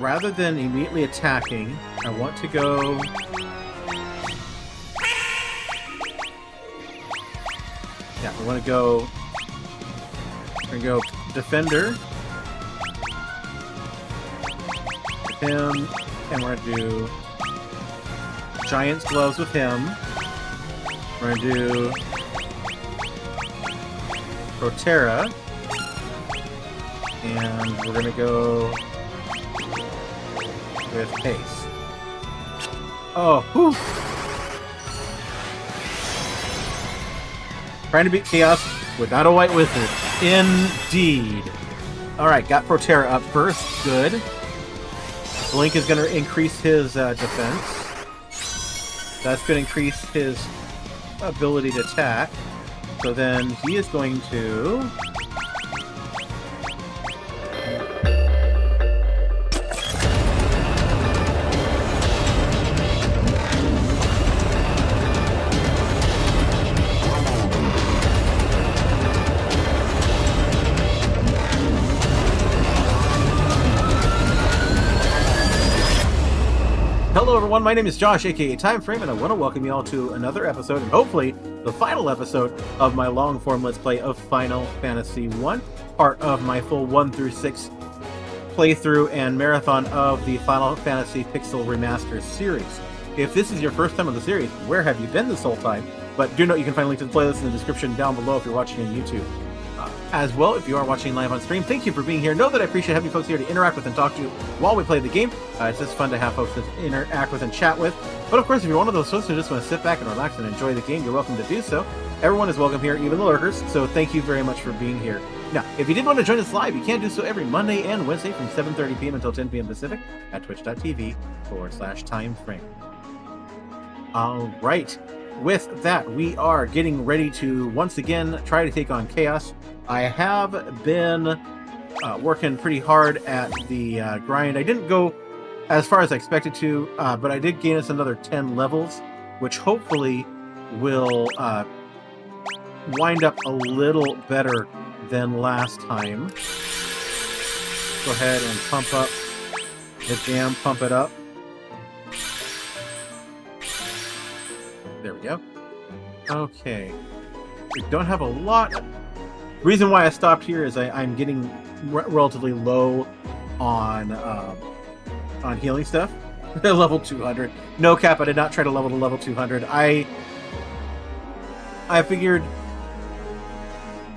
rather than immediately attacking, I want to go... Yeah, we want to go... We're going to go Defender. With him. And we're going to do... Giant's Gloves with him. We're going to do... Protera. And we're going to go... with haste. Oh, whew! Trying to beat Chaos without a white wizard. Indeed. Alright, got Protera up first. Good. Blink is going to increase his defense. That's going to increase his ability to attack. So then he is going to... Hello everyone, my name is Josh, aka Thymefraym, and I want to welcome you all to another episode, and hopefully the final episode of my long-form Let's Play of Final Fantasy 1, part of my full 1 through 6 playthrough and marathon of the Final Fantasy Pixel Remaster series. If this is your first time on the series, where have you been this whole time? But do note you can find a link to the playlist in the description down below if you're watching on YouTube. As well, if you are watching live on stream, thank you for being here. Know that I appreciate having folks here to interact with and talk to while we play the game. It's just fun to have folks to interact with and chat with. But of course, if you're one of those folks who just want to sit back and relax and enjoy the game, you're welcome to do so. Everyone is welcome here, even the lurkers, so thank you very much for being here. Now, if you did want to join us live, you can do so every Monday and Wednesday from 7:30 p.m. until 10 p.m. Pacific at twitch.tv/Thymefraym. All right. With that, we are getting ready to once again try to take on Chaos. I have been working pretty hard at the grind. I didn't go as far as I expected to, but I did gain us another 10 levels, which hopefully will wind up a little better than last time. Go ahead and pump up the jam, pump it up. There we go. Okay. We don't have a lot. Reason why I stopped here is I'm getting relatively low on healing stuff. Level 200. No cap, I did not try to level to level 200. I figured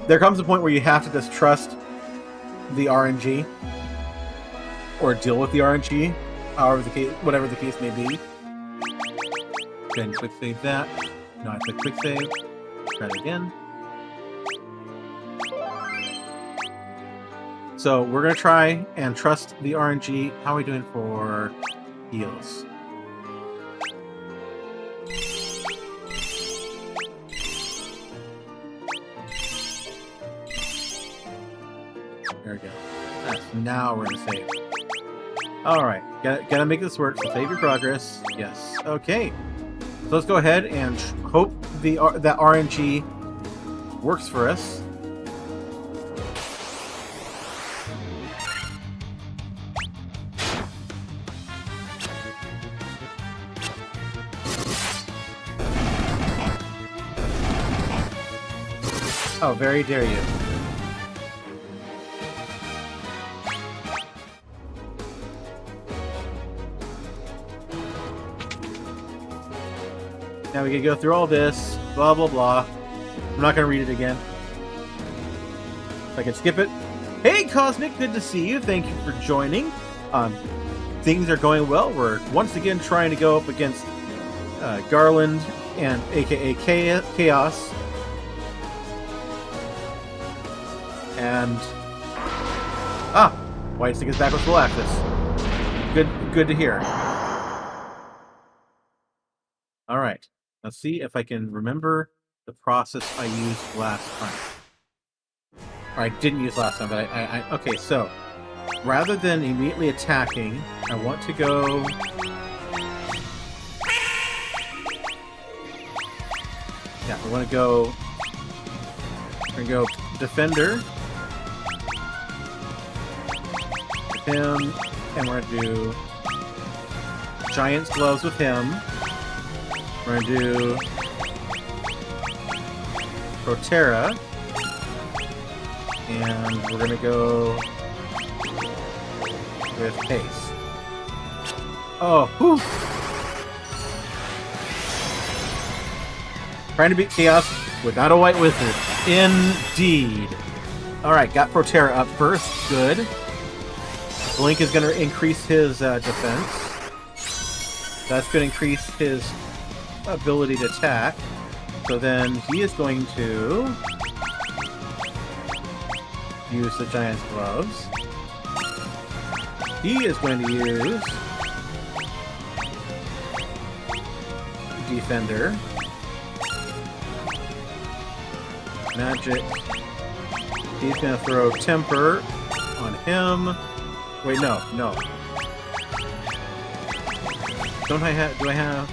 there comes a point where you have to just trust the RNG or deal with the RNG, however the case, whatever the case may be. Go ahead and quick save that. No, I said quick save. Try it again. So we're going to try and trust the RNG. How are we doing for heals? There we go. Yes, now we're going to save. Alright, gotta make this work. So save your progress. Yes. Okay. So let's go ahead and hope that RNG works for us. Oh, very dare you. Now we can go through all this, blah, blah, blah. I'm not going to read it again. If I can skip it. Hey, Cosmic, good to see you. Thank you for joining. Things are going well. We're once again trying to go up against Garland and aka Chaos. And... White Stick is back with full access. Good to hear. Alright. Let's see if I can remember the process I used last time. Or I didn't use last time, but okay, so rather than immediately attacking, I want to go... Yeah, I want to go... We're going to go Defender. With him, and we're gonna do Giant's Gloves with him. We're gonna do Proterra, and we're gonna go with Haste. Oh, whew! Trying to beat Chaos without a white wizard. Indeed. Alright, got Proterra up first. Good. Blink is going to increase his defense. That's going to increase his ability to attack. So then he is going to use the Giant's Gloves. He is going to use Defender. Magic. He's gonna throw Temper on him. Wait, no. Do I have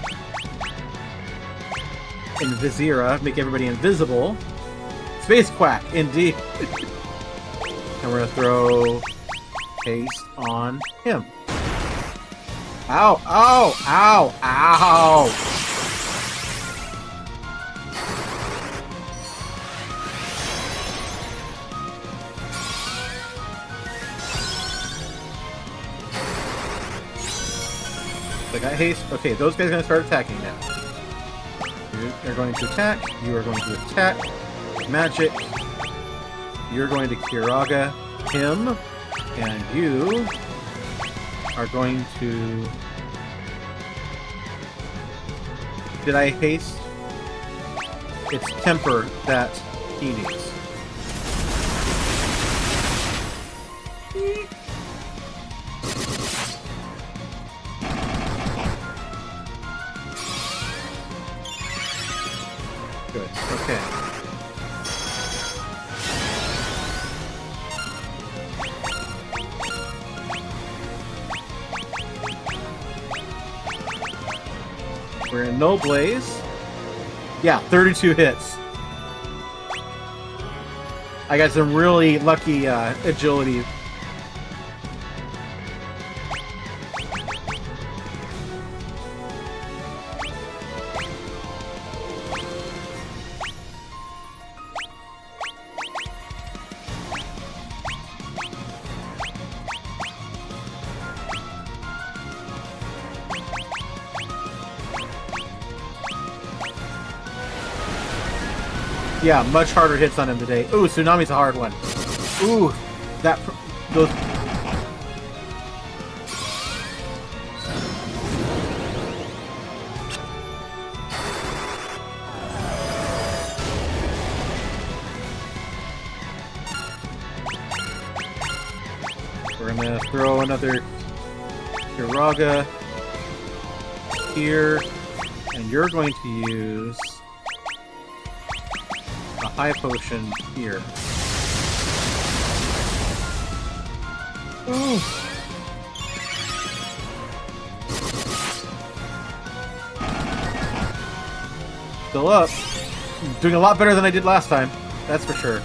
Invisira, make everybody invisible. Space Quack, indeed. And we're gonna throw Haste on him. Ow, ow, ow, ow! I got Haste. Okay, those guys are going to start attacking now. You're going to attack. You are going to attack. Magic. You're going to Kiraga him. And you are going to... Did I haste? It's Temper that he needs. Good. Okay. We're in No Blaze. Yeah, 32 hits. I got some really lucky agility. Yeah, much harder hits on him today. Ooh, Tsunami's a hard one. Ooh, those. We're gonna throw another Kiraga here, and you're going to use a high potion here. Ooh. Still up. Doing a lot better than I did last time. That's for sure.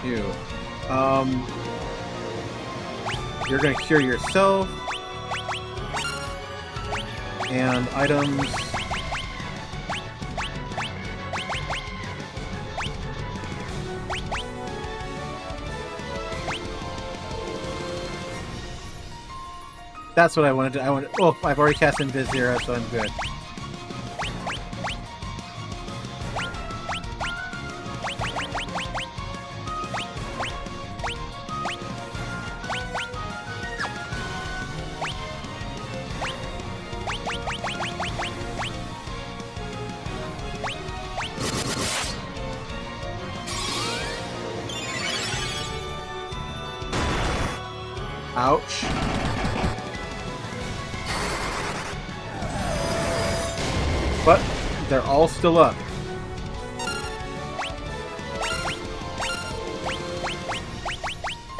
You. You're gonna cure yourself. And items. That's what I wanted to. Oh, I've already cast Invisira, so I'm good. Ouch. But they're all still up.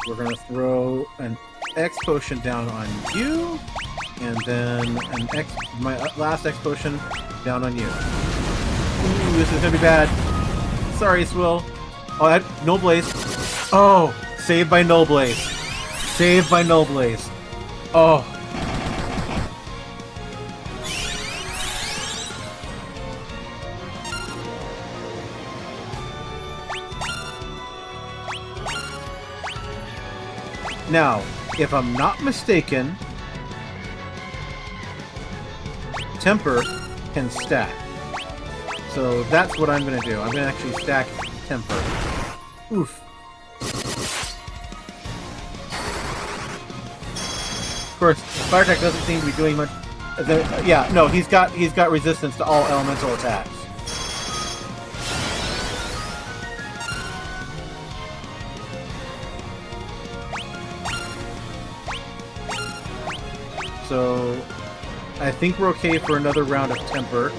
We're gonna throw an X potion down on you, and then my last X potion down on you. Ooh, this is gonna be bad. Sorry, Swill. Oh, No Blaze. Oh, Saved by Null Blaze. Saved by Null Blaze. Oh. Now, if I'm not mistaken, Temper can stack. So that's what I'm going to do. I'm going to actually stack Temper. Oof. Of course, Fire Attack doesn't seem to be doing much. Yeah, no, he's got resistance to all elemental attacks. So I think we're okay for another round of Temper.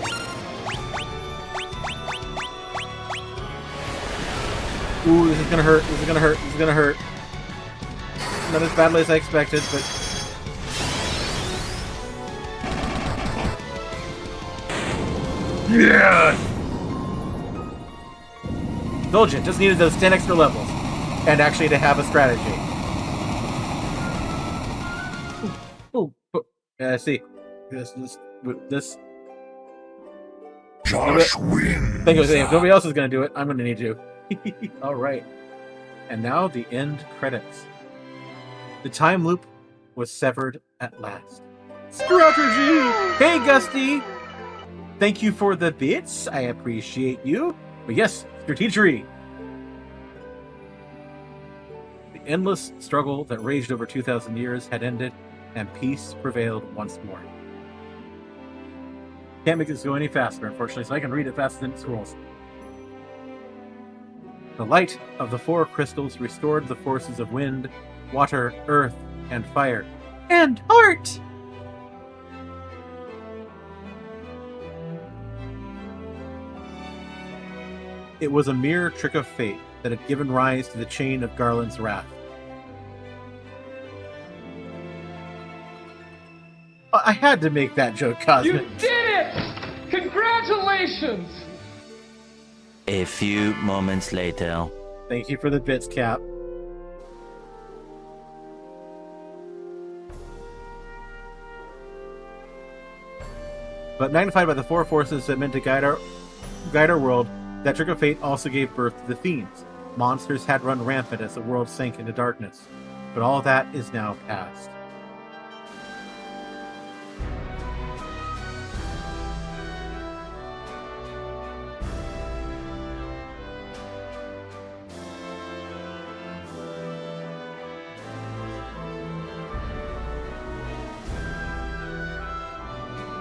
Ooh, this is gonna hurt. This is gonna hurt. This is gonna hurt. Not as badly as I expected, but... Yeah! Indulgent. Just needed those 10 extra levels. And actually to have a strategy. Ooh. Yeah, see. This... Josh wins. Think of it. If nobody else is gonna do it, I'm gonna need to. Alright. And now the end credits. The time loop was severed at last. Strategy! Hey, Gusty! Thank you for the bits. I appreciate you. But yes, strategery. The endless struggle that raged over 2,000 years had ended, and peace prevailed once more. Can't make this go any faster, unfortunately, so I can read it faster than it scrolls. The light of the 4 crystals restored the forces of wind, water, earth, and fire. And heart! It was a mere trick of fate that had given rise to the chain of Garland's wrath. I had to make that joke, Cosmic. You did it! Congratulations! A few moments later. Thank you for the bits, Cap. But magnified by the 4 forces that meant to guide our world, that trick of fate also gave birth to the fiends. Monsters had run rampant as the world sank into darkness. But all that is now past.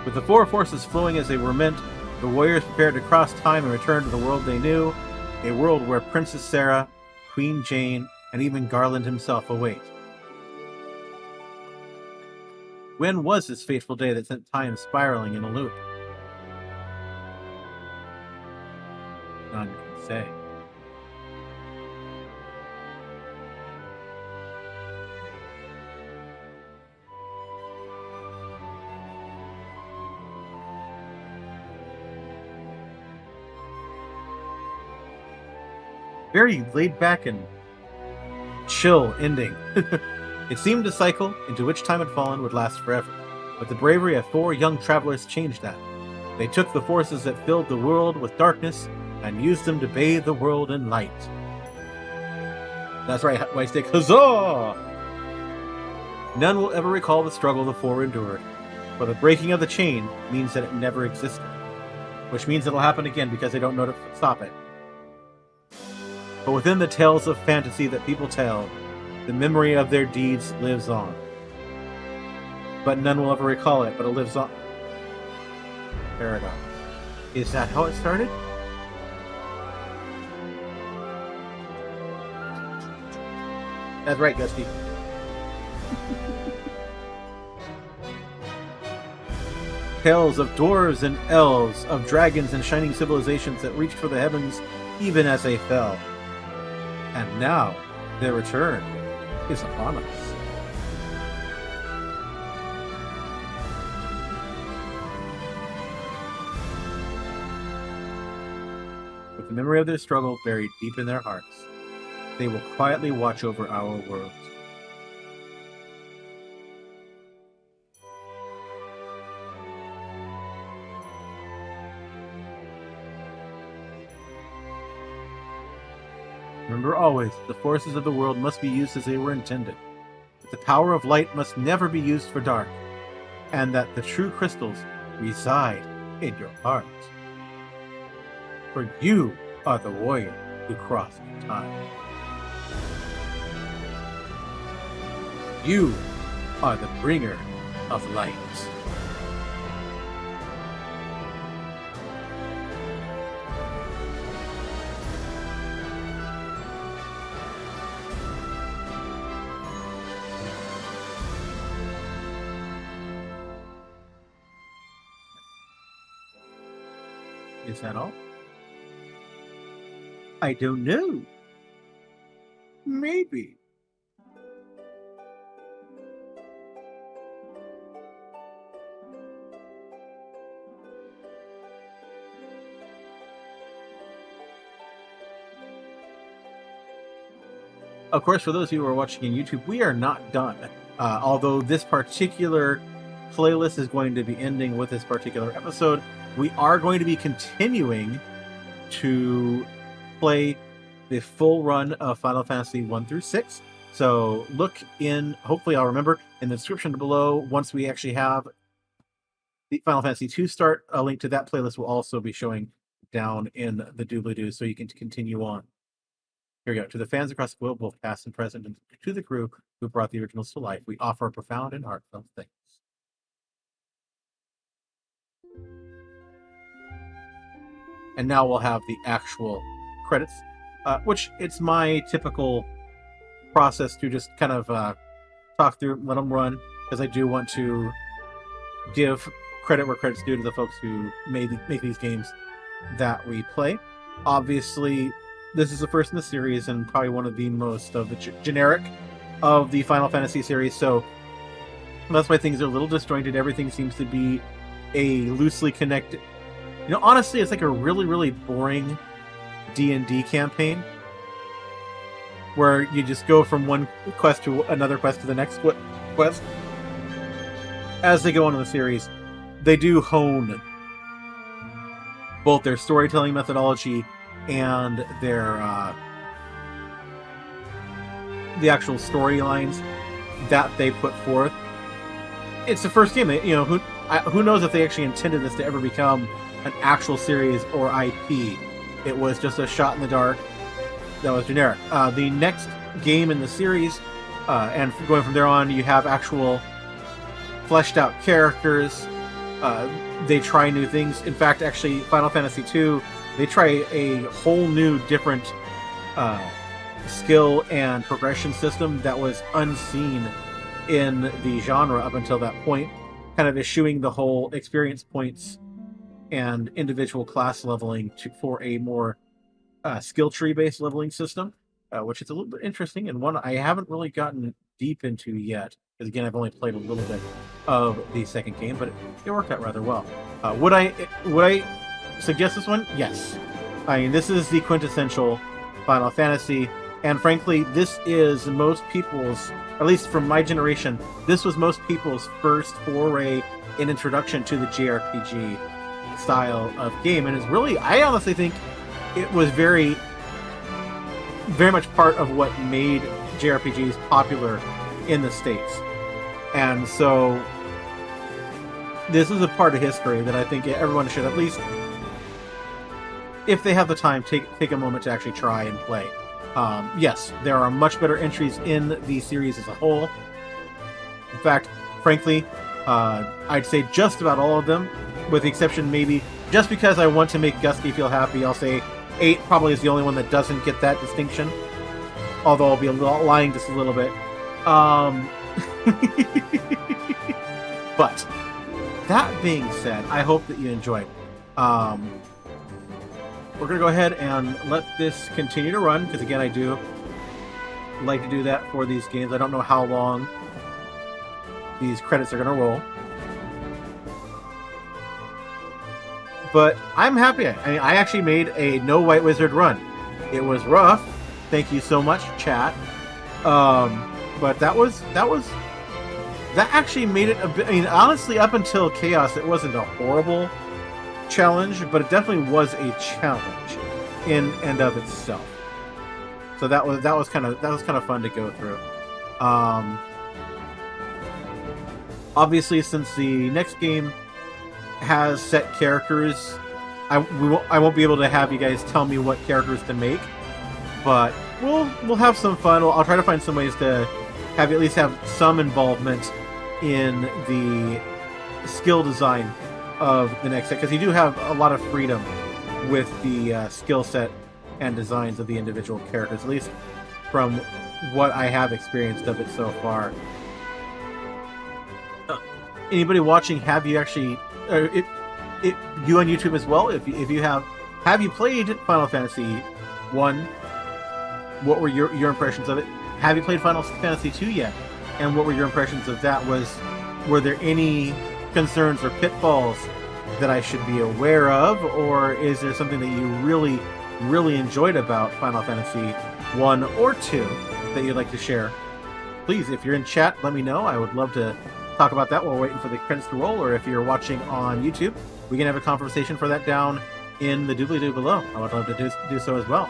With the 4 forces flowing as they were meant, the warriors prepared to cross time and return to the world they knew, a world where Princess Sarah, Queen Jane, and even Garland himself await. When was this fateful day that sent time spiraling in a loop? None can say. Very laid back and chill ending. It seemed a cycle into which time had fallen would last forever, but the bravery of 4 young travelers changed that. They took the forces that filled the world with darkness and used them to bathe the world in light. That's right, White Stick. Huzzah! None will ever recall the struggle the 4 endured, for the breaking of the chain means that it never existed, which means it'll happen again because they don't know to stop it. But within the tales of fantasy that people tell, the memory of their deeds lives on. But none will ever recall it, but it lives on. Paradox. Is that how it started? That's right, Gusty. Tales of dwarves and elves, of dragons and shining civilizations that reached for the heavens even as they fell. And now, their return is upon us. With the memory of their struggle buried deep in their hearts, They will quietly watch over our worlds. Remember always, the forces of the world must be used as they were intended. The power of light must never be used for dark, and that the true crystals reside in your heart. For you are the warrior who crossed time. You are the bringer of light. Is that all? I don't know. Maybe. Of course, for those of you who are watching on YouTube, we are not done. Although this particular playlist is going to be ending with this particular episode, we are going to be continuing to play the full run of Final Fantasy 1 through 6. So look in, hopefully I'll remember, in the description below, once we actually have the Final Fantasy 2 start, a link to that playlist will also be showing down in the doobly-doo, so you can continue on. Here we go. To the fans across the globe, both past and present, and to the crew who brought the originals to life, we offer a profound and heartfelt thanks. And now we'll have the actual credits, which it's my typical process to just kind of talk through, let them run, because I do want to give credit where credit's due to the folks who make these games that we play. Obviously, this is the first in the series and probably one of the most of the generic of the Final Fantasy series, so that's why things are a little disjointed. Everything seems to be a loosely connected. You know, honestly, it's like a really, really boring D&D campaign where you just go from one quest to another quest to the next quest. As they go on in the series, they do hone both their storytelling methodology and their the actual storylines that they put forth. It's the first game. You know, who knows if they actually intended this to ever become an actual series or IP. It was just a shot in the dark that was generic. The next game in the series, and going from there on, you have actual fleshed out characters. They try new things. In fact, actually, Final Fantasy II, they try a whole new different skill and progression system that was unseen in the genre up until that point, kind of eschewing the whole experience points and individual class leveling for a more skill tree based leveling system, which is a little bit interesting and one I haven't really gotten deep into yet, because again, I've only played a little bit of the second game, but it worked out rather well. Would I suggest this one? Yes. I mean, this is the quintessential Final Fantasy, and frankly, this is most people's, at least from my generation, this was most people's first foray and introduction to the JRPG style of game, and it's really, I honestly think it was very, very much part of what made JRPGs popular in the States. And so this is a part of history that I think everyone should, at least if they have the time, take a moment to actually try and play. Yes, there are much better entries in the series as a whole. In fact, frankly, I'd say just about all of them, with the exception maybe, just because I want to make Gusky feel happy, I'll say 8 probably is the only one that doesn't get that distinction. Although I'll be lying just a little bit. But that being said, I hope that you enjoyed. We're going to go ahead and let this continue to run, because again, I do like to do that for these games. I don't know how long these credits are going to roll. But I'm happy. I actually made a no White Wizard run. It was rough, Thank you so much, chat. But that actually made it a bit. I mean, honestly, up until Chaos, it wasn't a horrible challenge, but it definitely was a challenge in and of itself. So that was kind of fun to go through. Obviously, since the next game has set characters, I won't be able to have you guys tell me what characters to make, but we'll have some fun. I'll try to find some ways to have you at least have some involvement in the skill design of the next set, because you do have a lot of freedom with the skill set and designs of the individual characters, at least from what I have experienced of it so far. Anybody watching, have you actually you on YouTube as well, if you have you played Final Fantasy 1? What were your impressions of it? Have you played Final Fantasy 2 yet? And what were your impressions of that? Were there any concerns or pitfalls that I should be aware of, or is there something that you really, really enjoyed about Final Fantasy 1 or 2 that you'd like to share? Please, if you're in chat, let me know. I would love to talk about that while waiting for the credits to roll, or if you're watching on YouTube, we can have a conversation for that down in the doobly-doo below. I would love to do so as well.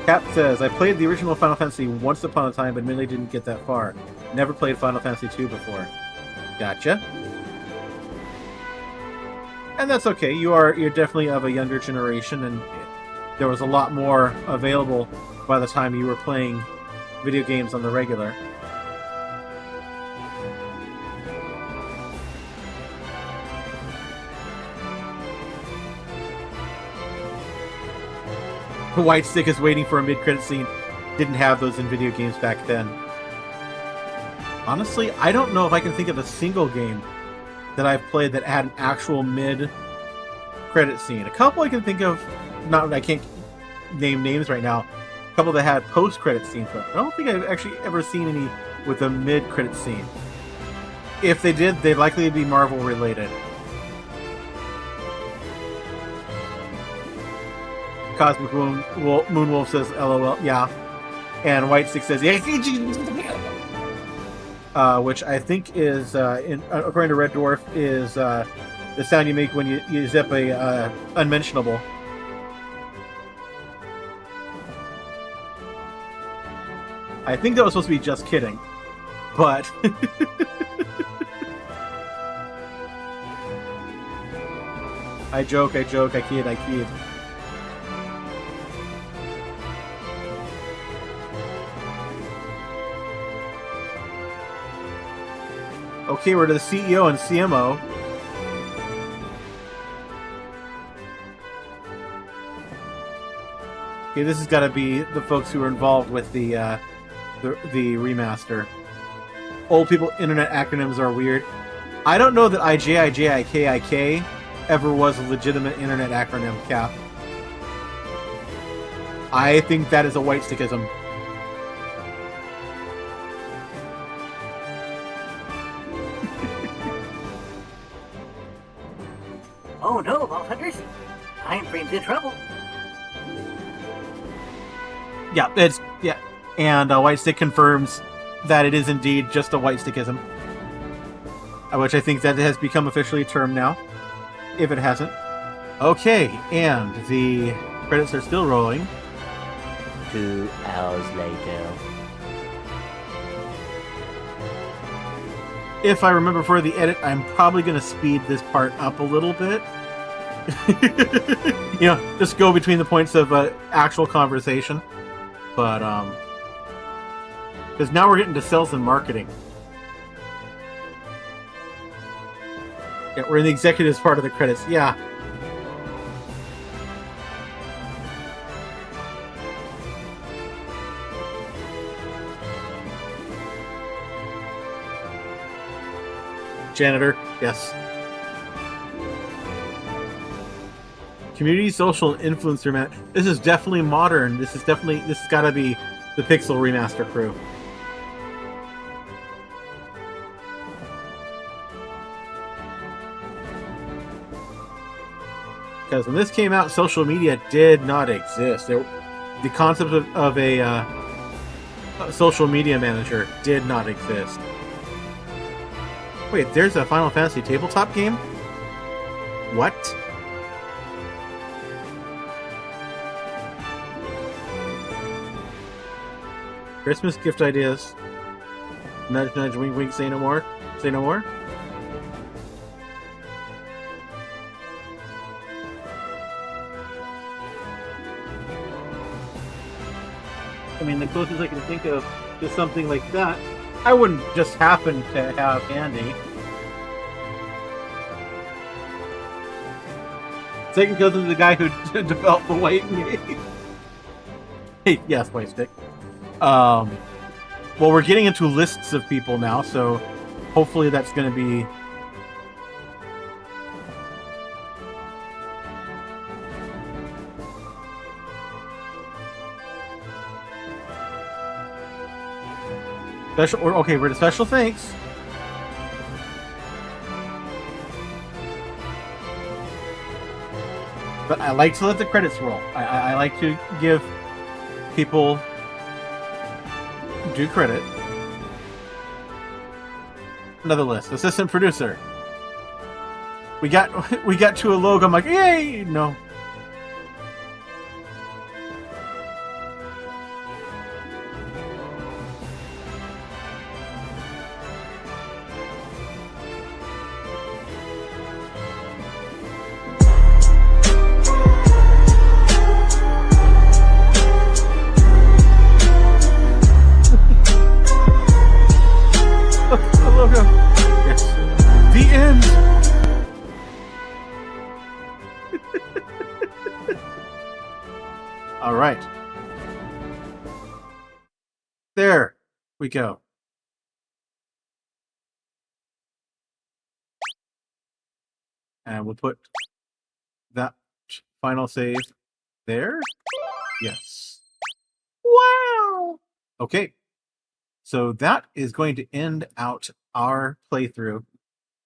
Cap says, I played the original Final Fantasy once upon a time, but admittedly didn't get that far. Never played Final Fantasy 2 before. Gotcha. And that's okay. You're definitely of a younger generation, and there was a lot more available by the time you were playing video games on the regular. White Stick is waiting for a mid-credit scene. Didn't have those in video games back then. Honestly, I don't know if I can think of a single game that I've played that had an actual mid-credit scene. A couple I can think of, I can't name names right now. A couple that had post-credit scenes, but I don't think I've actually ever seen any with a mid-credit scene. If they did, they'd likely be Marvel-related. Cosmic Moonwolf says, LOL, yeah. And White Stick says, yeah. Which I think is, according to Red Dwarf, is the sound you make when you zip a unmentionable. I think that was supposed to be just kidding, but... I joke, I kid. Okay, we're to the CEO and CMO. Okay, this has got to be the folks who are involved with the remaster. Old people internet acronyms are weird. I don't know that IJIJIKIK ever was a legitimate internet acronym, Cap. I think that is a white stickism. Oh no, Vault Hunters! Thymefraym's in trouble. Yeah, and White Stick confirms that it is indeed just a white stickism, which I think that has become officially a term now, if it hasn't. Okay, and the credits are still rolling. 2 hours later. If I remember for the edit, I'm probably going to speed this part up a little bit. Just go between the points of actual conversation. But, because now we're getting to sales and marketing. Yeah, we're in the executives part of the credits. Yeah. Janitor, yes. Community social influencer, man. This is definitely modern. This has got to be the Pixel Remaster crew. Because when this came out, social media did not exist. The concept of a social media manager did not exist. Wait, there's a Final Fantasy tabletop game? What? Christmas gift ideas. Nudge, nudge, wink, wink, say no more. Say no more. I mean, the closest I can think of to something like that, I wouldn't just happen to have handy. Second cousin to the guy who developed the white meat. Hey, yes, white stick. Well, we're getting into lists of people now, so hopefully that's going to be... Special, okay, we're to special thanks. But I like to let the credits roll. I like to give people due credit. Another list. Assistant producer. We got to a logo. I'm like, yay! No. All right. There we go. And we'll put that final save there. Yes. Wow. Okay. So that is going to end out our playthrough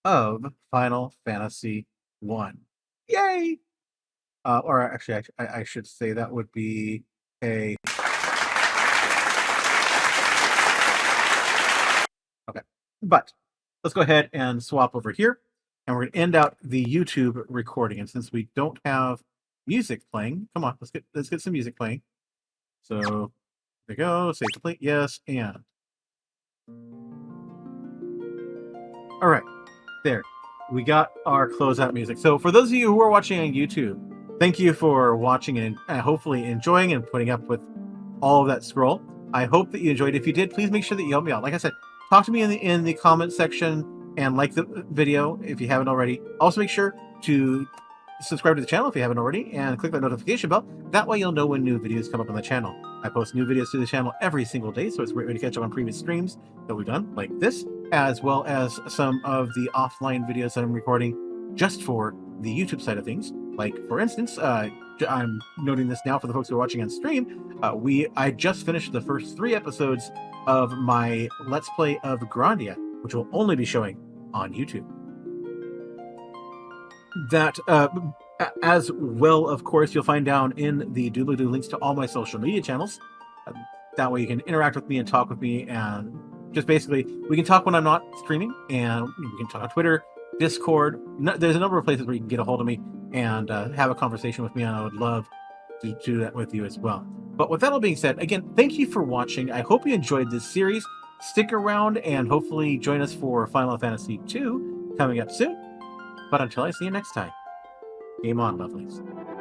of Final Fantasy 1. Yay! Or actually, I should say that would be a... Okay. But let's go ahead and swap over here. And we're going to end out the YouTube recording. And since we don't have music playing, come on, let's get some music playing. So there we go. Save to play. Yes, and... All right. There. We got our closeout music. So for those of you who are watching on YouTube, thank you for watching and hopefully enjoying and putting up with all of that scroll. I hope that you enjoyed. If you did, please make sure that you help me out. Like I said, talk to me in the comment section and like the video if you haven't already. Also make sure to subscribe to the channel if you haven't already and click that notification bell. That way you'll know when new videos come up on the channel. I post new videos to the channel every single day, so it's a great way to catch up on previous streams that we've done, like this, as well as some of the offline videos that I'm recording just for the YouTube side of things. Like, for instance, I'm noting this now for the folks who are watching on stream, I just finished the first 3 episodes of my Let's Play of Grandia, which will only be showing on YouTube. That, as well, of course, you'll find down in the doobly-doo links to all my social media channels. That way you can interact with me and talk with me, and just basically, we can talk when I'm not streaming, and we can talk on Twitter, Discord. There's a number of places where you can get a hold of me and have a conversation with me, and I would love to do that with you as well. But with that all being said, again, thank you for watching. I hope you enjoyed this series. Stick around and hopefully join us for Final Fantasy 2 coming up soon. But until I see you next time, game on, lovelies.